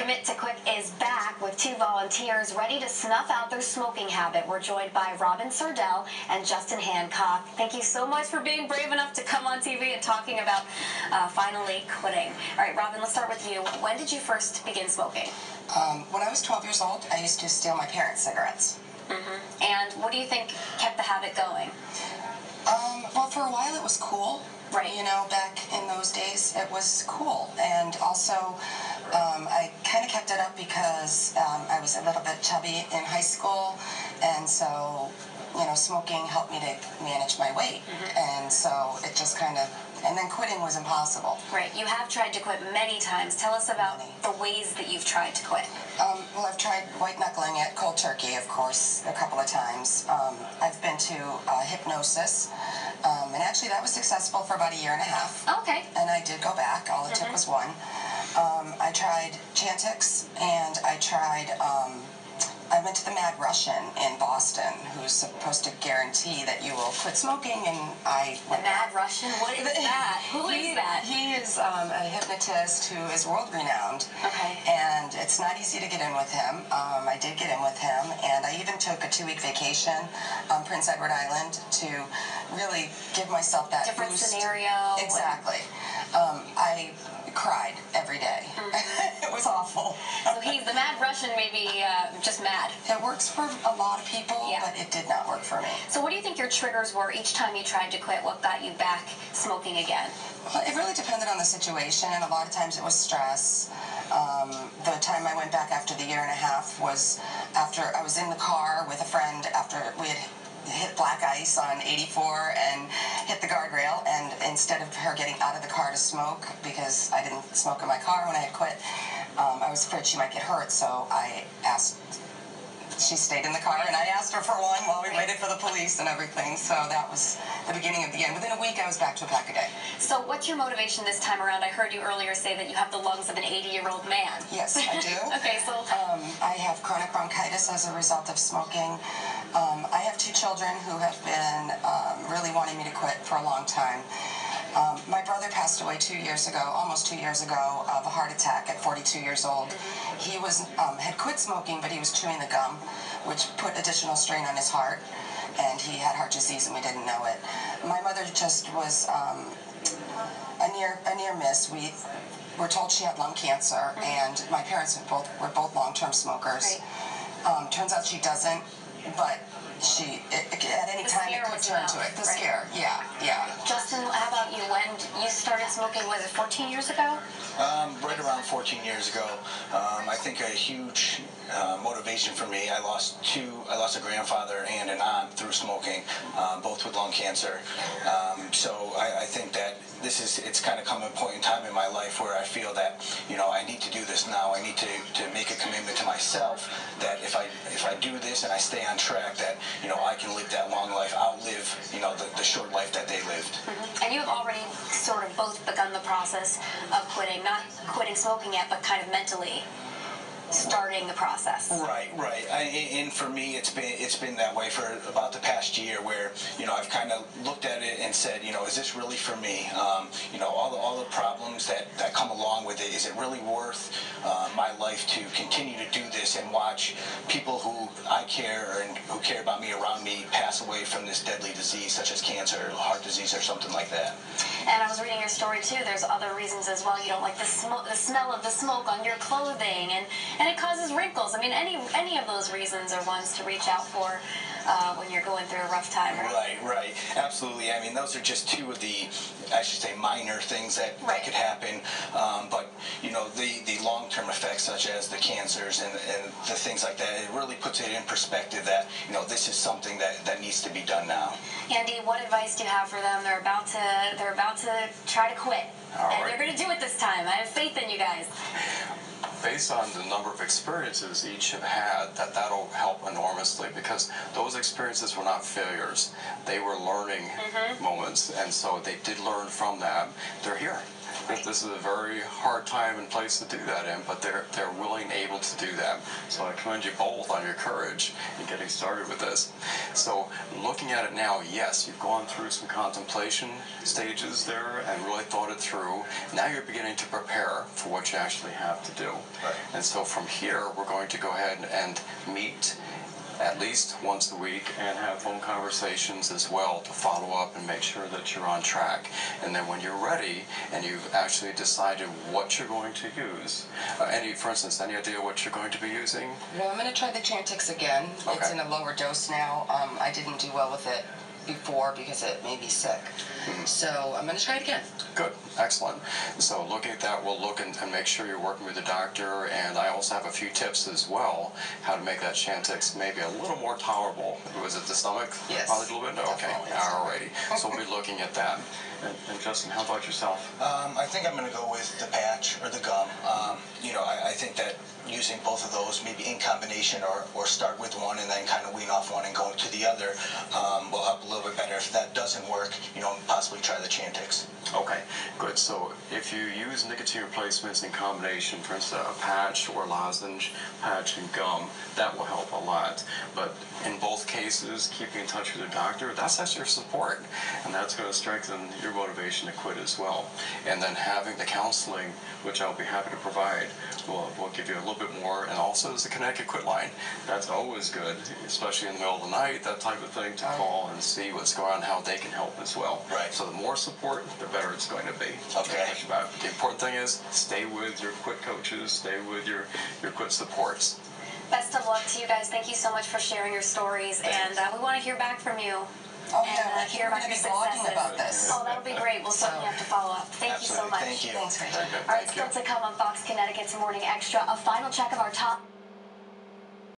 Commit to Quit is back with 2 volunteers ready to snuff out their smoking habit. We're joined by Robin Sardell and Justin Hancock. Thank you so much for being brave enough to come on TV and talking about finally quitting. All right, Robin, let's start with you. When did you first begin smoking? When I was 12 years old, I used to steal my parents' cigarettes. And what do you think kept the habit going? Well, for a while it was cool. Right. You know, back in those days it was cool. And also, I kind of kept it up because I was a little bit chubby in high school. And so, you know, smoking helped me to manage my weight. And so it just kind of, and then quitting was impossible. Right. You have tried to quit many times. Tell us about the ways that you've tried to quit. Well, I've tried white knuckling it, cold turkey, of course, a couple of times. I've been to hypnosis, and actually that was successful for about a year and a half. Okay. And I did go back. All it took was one. I tried Chantix, and I went to the Mad Russian in Boston, who's supposed to guarantee that you will quit smoking, and I went. The Mad Russian? What is that? Who is that? He is a hypnotist who is world-renowned. Okay. And it's not easy to get in with him. I did get in with him, and I even took a 2-week vacation on Prince Edward Island to really give myself that different boost. Scenario. Exactly. I cried every day. It was awful. So he's the Mad Russian, maybe just mad. It works for a lot of people, but it did not work for me. So what do you think your triggers were each time you tried to quit? What got you back smoking again? Well, it really depended on the situation. A lot of times it was stress. The time I went back after the year and a half was after I was in the car with a friend after we had hit black ice on 84 and hit the guardrail, and instead of her getting out of the car to smoke, because I didn't smoke in my car when I had quit, I was afraid she might get hurt, so she stayed in the car, and I asked her for one while we waited for the police and everything. So that was the beginning of the end. Within a week, I was back to a pack a day. So what's your motivation this time around? I heard you earlier say that you have the lungs of an 80-year-old man. Yes, I do. Okay, so... I have chronic bronchitis as a result of smoking. I have 2 children who have been really wanting me to quit for a long time. My brother passed away 2 years ago, almost 2 years ago, of a heart attack at 42 years old. He had quit smoking, but he was chewing the gum, which put additional strain on his heart, and he had heart disease, and we didn't know it. My mother just was a near miss. We were told she had lung cancer, and my parents were both long-term smokers. Right. Turns out she doesn't, but at any time it could turn to it. The scare, yeah. Justin, how about you? When you started smoking, was it 14 years ago? Right around 14 years ago. I think a huge motivation for me. I lost a grandfather and an aunt through smoking, both with lung cancer. So I think that it's kind of come a point in time in my life where I feel that, you know, I need to do this now. I need to make a commitment to myself that if I do this and I stay on track, that, you know, I can live that long life, outlive, you know, the short life that they lived. And you have already sort of both begun the process of quitting, not quitting smoking yet, but kind of mentally starting the process. Right. And for me, it's been that way for about the past year, where, you know, I've kind of looked at it and said, you know, is this really for me? You know, all the problems that come along with it. Is it really worth my life to continue to do this and watch people who I care and who care about me around me pass away from this deadly disease, such as cancer, or heart disease, or something like that? And I was reading your story too. There's other reasons as well. You don't like the smell of the smoke on your clothing, and it causes wrinkles. I mean, any of those reasons are ones to reach out for when you're going through a rough time, right? Right. Absolutely. I mean, those are just 2 of the, I should say, minor things that could happen. But, you know, the long-term effects, such as the cancers and the things like that, it really puts it in perspective that, you know, this is something that needs to be done now. Andy, what advice do you have for them? They're about to try to quit. And they're going to do it this time. I have faith in you guys. Based on the number of experiences each have had, that'll help enormously, because those experiences were not failures. They were learning moments, and so they did learn from that. They're here. that this is a very hard time and place to do that in, but they're willing and able to do that. So I commend you both on your courage in getting started with this. So looking at it now, yes, you've gone through some contemplation stages there and really thought it through. Now you're beginning to prepare for what you actually have to do. Right. And so from here, we're going to go ahead and meet at least once a week and have phone conversations as well to follow up and make sure that you're on track. And then when you're ready and you've actually decided what you're going to use, for instance, any idea what you're going to be using? No, I'm going to try the Chantix again. Okay. It's in a lower dose now. I didn't do well with it before because it made me sick. So I'm going to try it again. Good, excellent. So looking at that, we'll look and make sure you're working with the doctor, and I also have a few tips as well, how to make that Chantix maybe a little more tolerable. Was it the stomach? Yes. Probably a little bit? No, okay, Definitely. alrighty. So we'll be looking at that. And Justin, how about yourself? I think I'm going to go with the patch or the gum. I think that using both of those, maybe in combination, or start with one and then kind of wean off one and go to the other, will help a little bit better. If that doesn't work, possibly try the Chantix. Okay, good. So if you use nicotine replacements in combination, for instance, a patch or lozenge, patch and gum, that will help a lot. But in both cases, keeping in touch with your doctor, that's extra support, and that's going to strengthen your motivation to quit as well. And then having the counseling, which I'll be happy to provide, will give you a little bit more. And also there's the Connecticut Quit line. That's always good, especially in the middle of the night, that type of thing, to call and see what's going on, how they can help as well. Right. So the more support, the better it's going to be. Okay. About it. The important thing is stay with your quit coaches, stay with your quit supports. Best of luck to you guys. Thank you so much for sharing your stories, and we want to hear back from you. Oh, yeah. And hear about We're your going to be blogging successes. about this. Oh, that'll be great. We'll certainly have to follow up. Thank you so Absolutely. much. Thank you. Thanks, Rachel. Very good. All right, Thank you. still to come on Fox Connecticut's Morning Extra, a final check of our top